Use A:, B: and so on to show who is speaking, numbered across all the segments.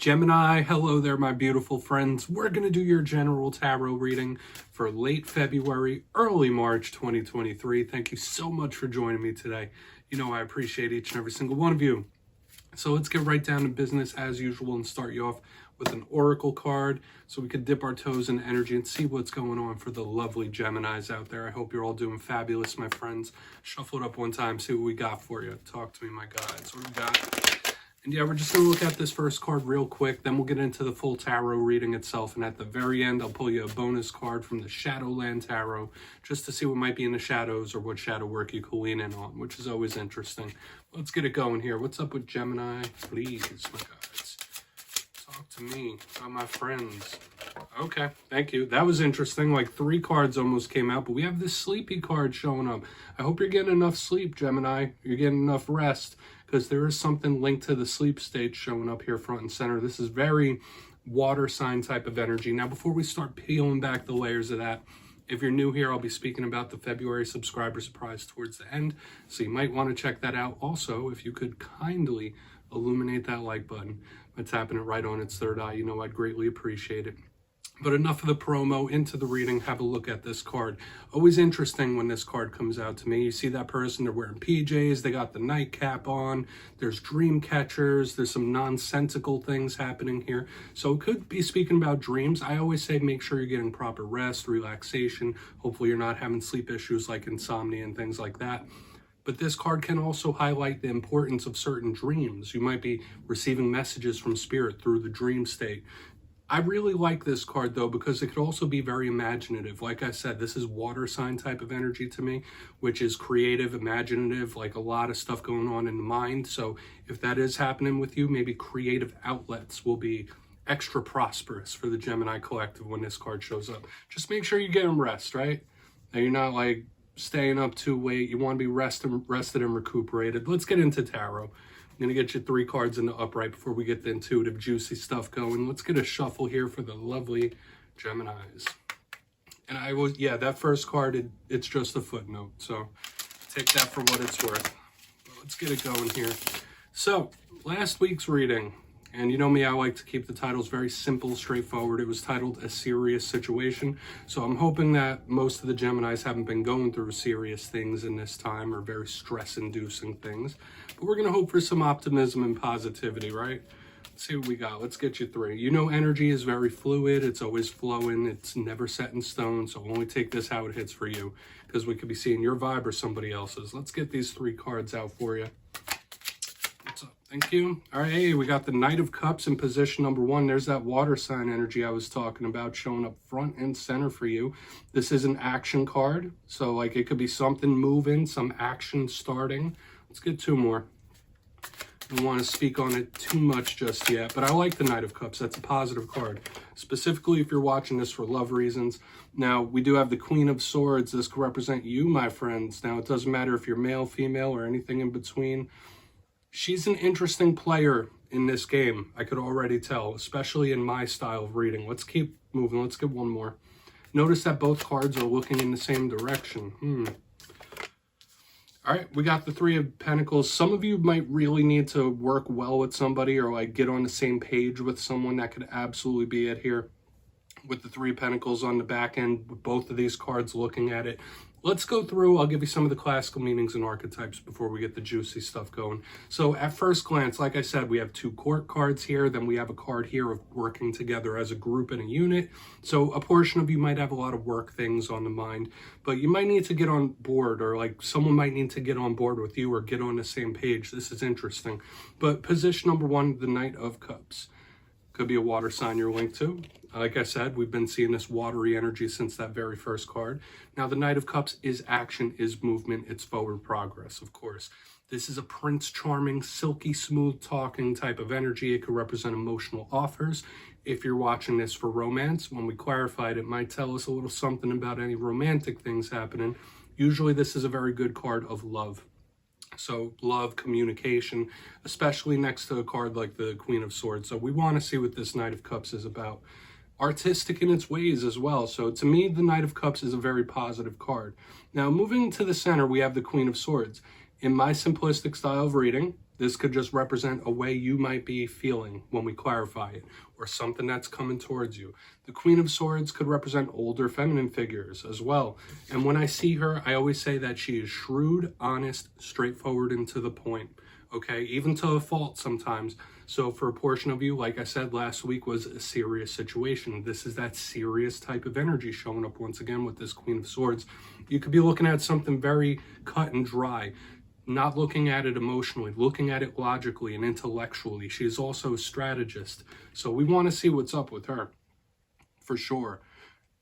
A: Gemini, hello there, my beautiful friends. We're going to do your general tarot reading for late February, early March 2023. Thank you so much for joining me today. You know I appreciate each and every single one of you. So let's get right down to business as usual and start you off with an oracle card so we can dip our toes in energy and see what's going on for the lovely Geminis out there. I hope you're all doing fabulous, my friends. Shuffle it up one time, see what we got for you. Talk to me, my guides. What do we got? And yeah, we're just going to look at this first card real quick, then we'll get into the full tarot reading itself, and at the very end, I'll pull you a bonus card from the Shadowland Tarot, just to see what might be in the shadows or what shadow work you can lean in on, which is always interesting. Let's get it going here. What's up with Gemini? Please, my guys. Talk to me about my friends. Okay, thank you. That was interesting. Like 3 cards almost came out, but we have this sleepy card showing up. I hope you're getting enough sleep, Gemini. You're getting enough rest, because there is something linked to the sleep state showing up here front and center. This is very water sign type of energy. Now, before we start peeling back the layers of that, if you're new here, I'll be speaking about the February subscriber surprise towards the end, so you might want to check that out. Also, if you could kindly illuminate that like button by tapping it right on its third eye, you know I'd greatly appreciate it. But enough of the promo, into the reading. Have a look at this card. Always interesting when this card comes out to me. You see that person, they're wearing PJs, they got the nightcap on, there's dream catchers, there's some nonsensical things happening here. So it could be speaking about dreams. I always say make sure you're getting proper rest, relaxation. Hopefully you're not having sleep issues like insomnia and things like that. But this card can also highlight the importance of certain dreams. You might be receiving messages from spirit through the dream state. I really like this card though, because it could also be very imaginative. Like I said, this is water sign type of energy to me, which is creative, imaginative, like a lot of stuff going on in the mind. So if that is happening with you, maybe creative outlets will be extra prosperous for the Gemini collective when this card shows up. Just make sure you get them rest, right? Now you're not like staying up too late. You want to be rested and recuperated. Let's get into tarot. I'm going to get you 3 cards in the upright before we get the intuitive, juicy stuff going. Let's get a shuffle here for the lovely Geminis. And yeah, that first card, it's just a footnote. So take that for what it's worth. But let's get it going here. So last week's reading, and you know me, I like to keep the titles very simple, straightforward. It was titled A Serious Situation. So I'm hoping that most of the Geminis haven't been going through serious things in this time, or very stress-inducing things. But we're going to hope for some optimism and positivity, right? Let's see what we got. Let's get you 3. You know energy is very fluid. It's always flowing. It's never set in stone. So only take this how it hits for you, because we could be seeing your vibe or somebody else's. Let's get these 3 cards out for you. Thank you. All right, hey, we got the Knight of Cups in position number 1. There's that water sign energy I was talking about showing up front and center for you. This is an action card, so like it could be something moving, some action starting. Let's get 2 more. I don't want to speak on it too much just yet, but I like the Knight of Cups. That's a positive card, specifically if you're watching this for love reasons. Now, we do have the Queen of Swords. This could represent you, my friends. Now, it doesn't matter if you're male, female, or anything in between. She's an interesting player in this game, I could already tell, especially in my style of reading. Let's keep moving. Let's get 1 more. Notice that both cards are looking in the same direction. All right, we got the 3 of Pentacles. Some of you might really need to work well with somebody, or like get on the same page with someone. That could absolutely be it here with the 3 of Pentacles on the back end, with both of these cards looking at it. Let's go through, I'll give you some of the classical meanings and archetypes before we get the juicy stuff going. So at first glance, like I said, we have 2 court cards here, then we have a card here of working together as a group and a unit. So a portion of you might have a lot of work things on the mind, but you might need to get on board, or like someone might need to get on board with you or get on the same page. This is interesting. But position number 1, the Knight of Cups. Could be a water sign you're linked to. Like I said, we've been seeing this watery energy since that very first card. Now, the Knight of Cups is action, is movement, it's forward progress, of course. This is a Prince Charming, silky smooth talking type of energy. It could represent emotional offers. If you're watching this for romance, when we clarified, it might tell us a little something about any romantic things happening. Usually this is a very good card of love. So love, communication, especially next to a card like the Queen of Swords. So we want to see what this Knight of Cups is about. Artistic in its ways as well. So to me, the Knight of Cups is a very positive card. Now, moving to the center, we have the Queen of Swords. In my simplistic style of reading, This could just represent a way you might be feeling when we clarify it, or something that's coming towards you. The Queen of Swords could represent older feminine figures as well. And when I see her, I always say that she is shrewd, honest, straightforward, and to the point. Okay, even to a fault sometimes. So for a portion of you, like I said, last week was a serious situation. This is that serious type of energy showing up once again with this Queen of Swords. You could be looking at something very cut and dry, not looking at it emotionally, looking at it logically and intellectually. She's also a strategist. So we want to see what's up with her, for sure.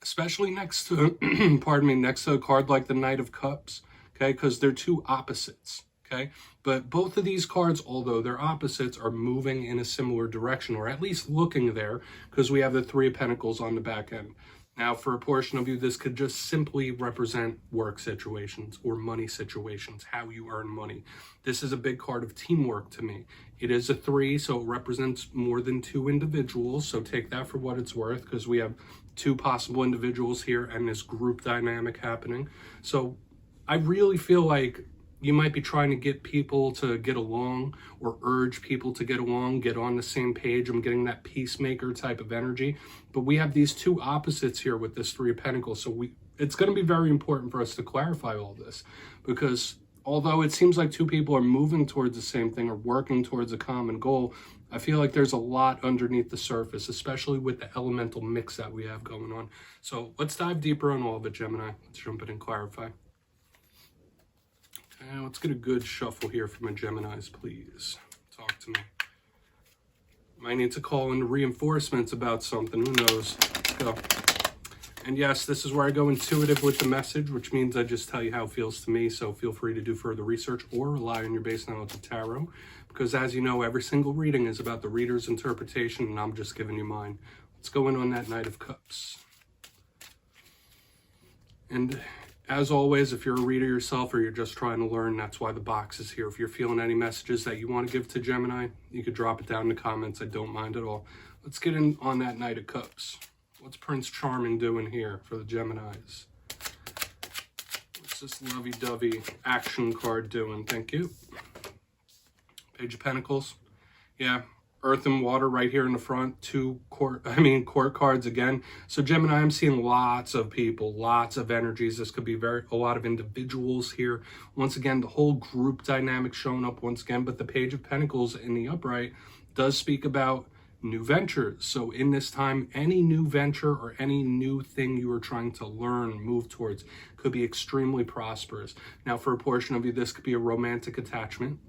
A: Especially next to, pardon me, next to a card like the Knight of Cups, okay? Because they're two opposites. Okay, but both of these cards, although they're opposites, are moving in a similar direction, or at least looking there, because we have the Three of Pentacles on the back end. Now, for a portion of you, this could just simply represent work situations or money situations, how you earn money. This is a big card of teamwork to me. It is a 3, so it represents more than 2 individuals, so take that for what it's worth, because we have 2 possible individuals here and this group dynamic happening. So I really feel like you might be trying to get people to get along, or urge people to get along, get on the same page. I'm getting that peacemaker type of energy. But we have these 2 opposites here with this 3 of Pentacles. So it's going to be very important for us to clarify all this. Because although it seems like 2 people are moving towards the same thing or working towards a common goal, I feel like there's a lot underneath the surface, especially with the elemental mix that we have going on. So let's dive deeper on all of it, Gemini. Let's jump in and clarify. Let's get a good shuffle here for my Geminis, please. Talk to me. Might need to call in reinforcements about something. Who knows? Let's go. And yes, this is where I go intuitive with the message, which means I just tell you how it feels to me. So feel free to do further research or rely on your base knowledge of tarot. Because as you know, every single reading is about the reader's interpretation, and I'm just giving you mine. Let's go in on that Knight of Cups. And as always, if you're a reader yourself or you're just trying to learn, that's why the box is here. If you're feeling any messages that you want to give to Gemini, you could drop it down in the comments. I don't mind at all. Let's get in on that Knight of Cups. What's Prince Charming doing here for the Geminis? What's this lovey-dovey action card doing? Thank you. Page of Pentacles. Yeah. Earth and water right here in the front, 2 court cards again. So Gemini, I'm seeing lots of people, lots of energies. This could be a lot of individuals here. Once again, the whole group dynamic showing up once again, but the Page of Pentacles in the upright does speak about new ventures. So in this time, any new venture or any new thing you are trying to learn, move towards, could be extremely prosperous. Now, for a portion of you, this could be a romantic attachment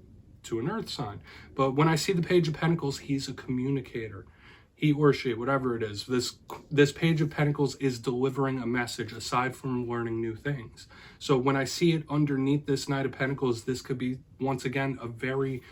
A: to an earth sign. But when I see the Page of Pentacles, he's a communicator. He or she, whatever it is. This Page of Pentacles is delivering a message aside from learning new things. So when I see it underneath this Knight of Pentacles, this could be, once again, a very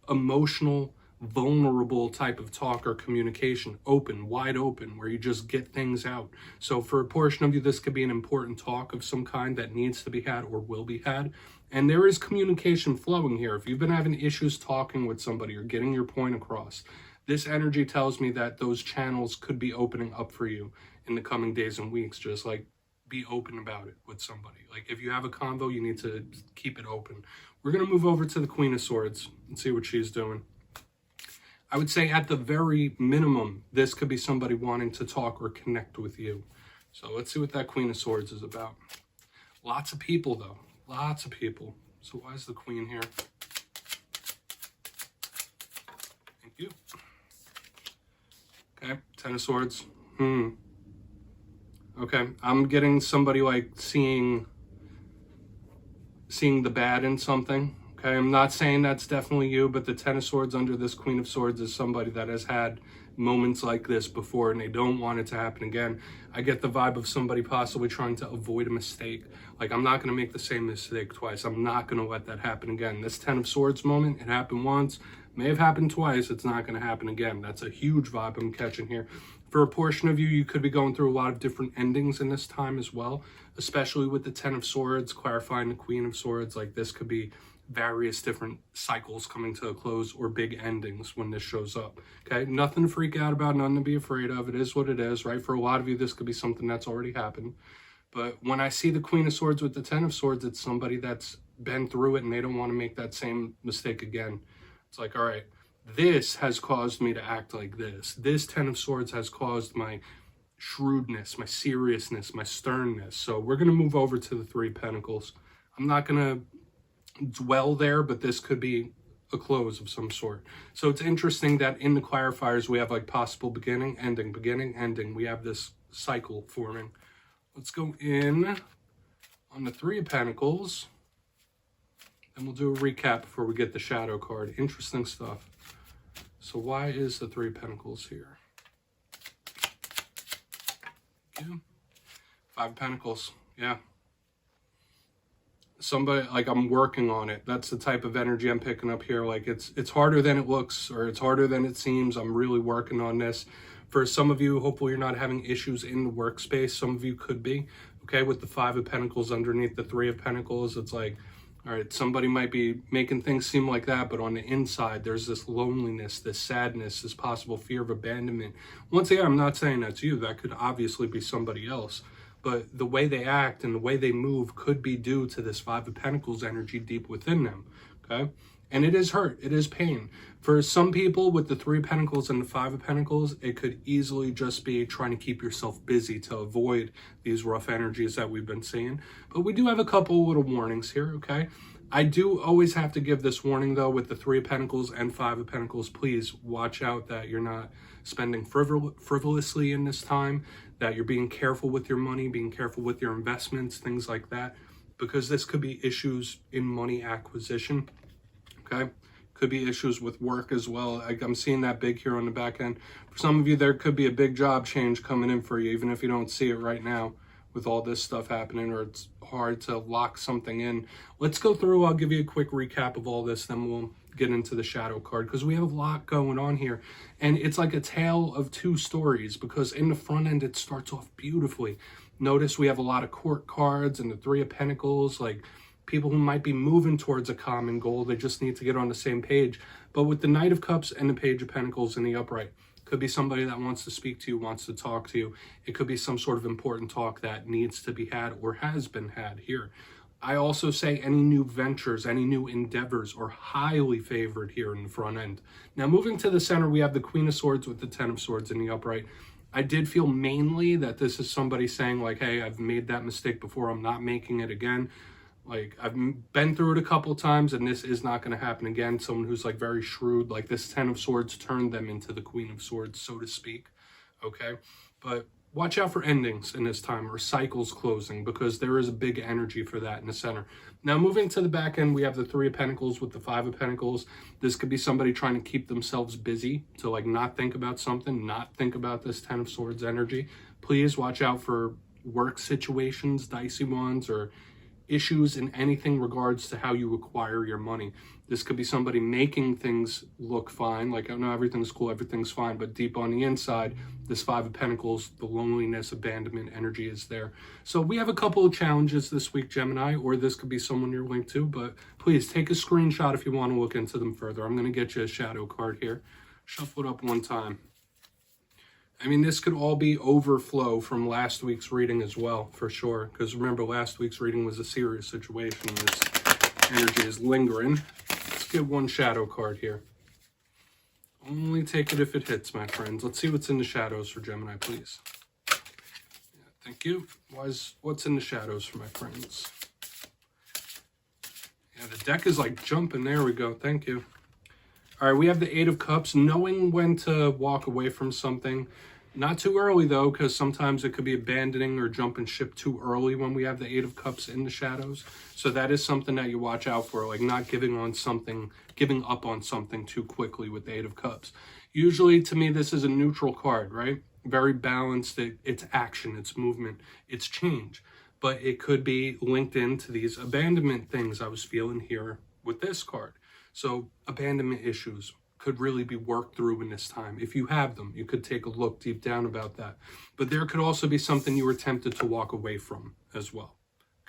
A: emotional, vulnerable type of talk or communication. Open, wide open, where you just get things out. So for a portion of you, this could be an important talk of some kind that needs to be had or will be had. And there is communication flowing here. If you've been having issues talking with somebody or getting your point across, this energy tells me that those channels could be opening up for you in the coming days and weeks. Just like be open about it with somebody. Like if you have a convo, you need to keep it open. We're going to move over to the Queen of Swords and see what she's doing. I would say at the very minimum, this could be somebody wanting to talk or connect with you. So let's see what that Queen of Swords is about. Lots of people though. Lots of people. So why is the Queen here? Thank you. Okay, Ten of Swords. Okay, I'm getting somebody like seeing the bad in something. Okay, I'm not saying that's definitely you, but the Ten of Swords under this Queen of Swords is somebody that has had moments like this before and they don't want it to happen again. I get the vibe of somebody possibly trying to avoid a mistake. Like, I'm not going to make the same mistake twice. I'm not going to let that happen again. This Ten of Swords moment, it happened once, may have happened twice. It's not going to happen again. That's a huge vibe I'm catching here. For a portion of you, you could be going through a lot of different endings in this time as well, especially with the Ten of Swords, clarifying the Queen of Swords. Like, this could be various different cycles coming to a close or big endings when this shows up. Okay, nothing to freak out about, nothing to be afraid of. It is what it is, right? For a lot of you, this could be something that's already happened. But when I see the Queen of Swords with the Ten of Swords, it's somebody that's been through it and they don't want to make that same mistake again. It's like, all right, this has caused me to act like this. This Ten of Swords has caused my shrewdness, my seriousness, my sternness. So we're going to move over to the Three of Pentacles. I'm not going to dwell there, but this could be a close of some sort. So it's interesting that in the clarifiers, we have like possible beginning, ending, beginning, ending. We have this cycle forming. Let's go in on the Three of Pentacles, and we'll do a recap before we get the shadow card. Interesting stuff. So why is the Three of Pentacles here? Yeah. Five of Pentacles. Yeah. Somebody, like, I'm working on it. That's the type of energy I'm picking up here. Like, it's harder than it looks, or it's harder than it seems. I'm really working on this. For some of you, hopefully you're not having issues in the workspace. Some of you could be, okay, with the Five of Pentacles underneath the Three of Pentacles. It's like, all right, somebody might be making things seem like that, but on the inside, there's this loneliness, this sadness, this possible fear of abandonment. Once again, I'm not saying that's you. That could obviously be somebody else. But the way they act and the way they move could be due to this Five of Pentacles energy deep within them, okay? And it is hurt. It is pain. For some people with the Three of Pentacles and the Five of Pentacles, it could easily just be trying to keep yourself busy to avoid these rough energies that we've been seeing. But we do have a couple little warnings here, okay? I do always have to give this warning, though, with the Three of Pentacles and Five of Pentacles. Please watch out that you're not spending frivolously in this time, that you're being careful with your money, being careful with your investments, things like that, because this could be issues in money acquisition, okay? Could be issues with work as well. I'm seeing that big here on the back end. For some of you, there could be a big job change coming in for you, even if you don't see it right now with all this stuff happening, or it's hard to lock something in. Let's go through. I'll give you a quick recap of all this, then we'll get into the shadow card, because we have a lot going on here, and it's like a tale of two stories, because in the front end it starts off beautifully. Notice we have a lot of court cards and the Three of Pentacles, like people who might be moving towards a common goal. They just need to get on the same page. But with the Knight of Cups and the Page of Pentacles in the upright, could be somebody that wants to speak to you, wants to talk to you. It could be some sort of important talk that needs to be had or has been had here. I also say any new ventures, any new endeavors are highly favored here in the front end. Now, moving to the center, we have the Queen of Swords with the Ten of Swords in the upright. I did feel mainly that this is somebody saying like, hey, I've made that mistake before, I'm not making it again. Like, I've been through it a couple times, and this is not going to happen again. Someone who's like very shrewd, like this Ten of Swords turned them into the Queen of Swords, so to speak. Okay, but watch out for endings in this time, or cycles closing, because there is a big energy for that in the center. Now, moving to the back end, we have the Three of Pentacles with the Five of Pentacles. This could be somebody trying to keep themselves busy, to like not think about something, not think about this Ten of Swords energy. Please watch out for work situations, dicey ones, or issues in anything regards to how you acquire your money. This could be somebody making things look fine, like, oh no, everything's cool, everything's fine, but deep on the inside, this Five of Pentacles, the loneliness, abandonment energy is there. So we have a couple of challenges this week, Gemini, or this could be someone you're linked to, but please take a screenshot if you want to look into them further. I'm going to get you a shadow card here. Shuffle it up one time. I mean, this could all be overflow from last week's reading as well, for sure. Because remember, last week's reading was a serious situation. This energy is lingering. Let's get one shadow card here. Only take it if it hits, my friends. Let's see what's in the shadows for Gemini, please. Yeah, thank you. What's in the shadows for my friends? Yeah, the deck is like jumping. There we go. Thank you. All right, we have the Eight of Cups, knowing when to walk away from something. Not too early, though, because sometimes it could be abandoning or jumping ship too early when we have the Eight of Cups in the shadows. So that is something that you watch out for, like not giving up on something too quickly with the Eight of Cups. Usually, to me, this is a neutral card, right? Very balanced. It's action, it's movement, it's change. But it could be linked into these abandonment things I was feeling here with this card. So abandonment issues could really be worked through in this time. If you have them, you could take a look deep down about that. But there could also be something you were tempted to walk away from as well.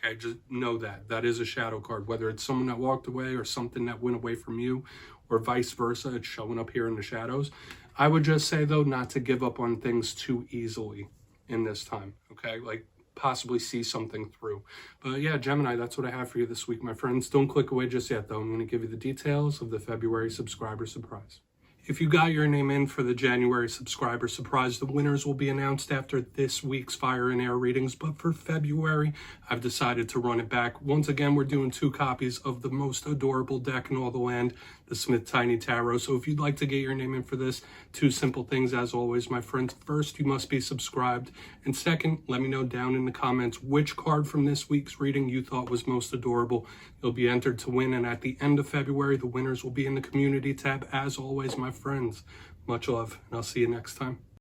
A: Okay, just know that. That is a shadow card. Whether it's someone that walked away or something that went away from you, or vice versa, it's showing up here in the shadows. I would just say, though, not to give up on things too easily in this time. Okay, like possibly see something through. But yeah, Gemini, that's what I have for you this week, my friends. Don't click away just yet, though. I'm going to give you the details of the February subscriber surprise. If you got your name in for the January subscriber surprise, the winners will be announced after this week's Fire and Air readings. But for February, I've decided to run it back. Once again, we're doing 2 copies of the most adorable deck in all the land, the Smith Tiny Tarot. So if you'd like to get your name in for this, 2 simple things as always, my friends. First, you must be subscribed. And second, let me know down in the comments which card from this week's reading you thought was most adorable. You'll be entered to win. And at the end of February, the winners will be in the community tab as always, my friends. Much love, and I'll see you next time.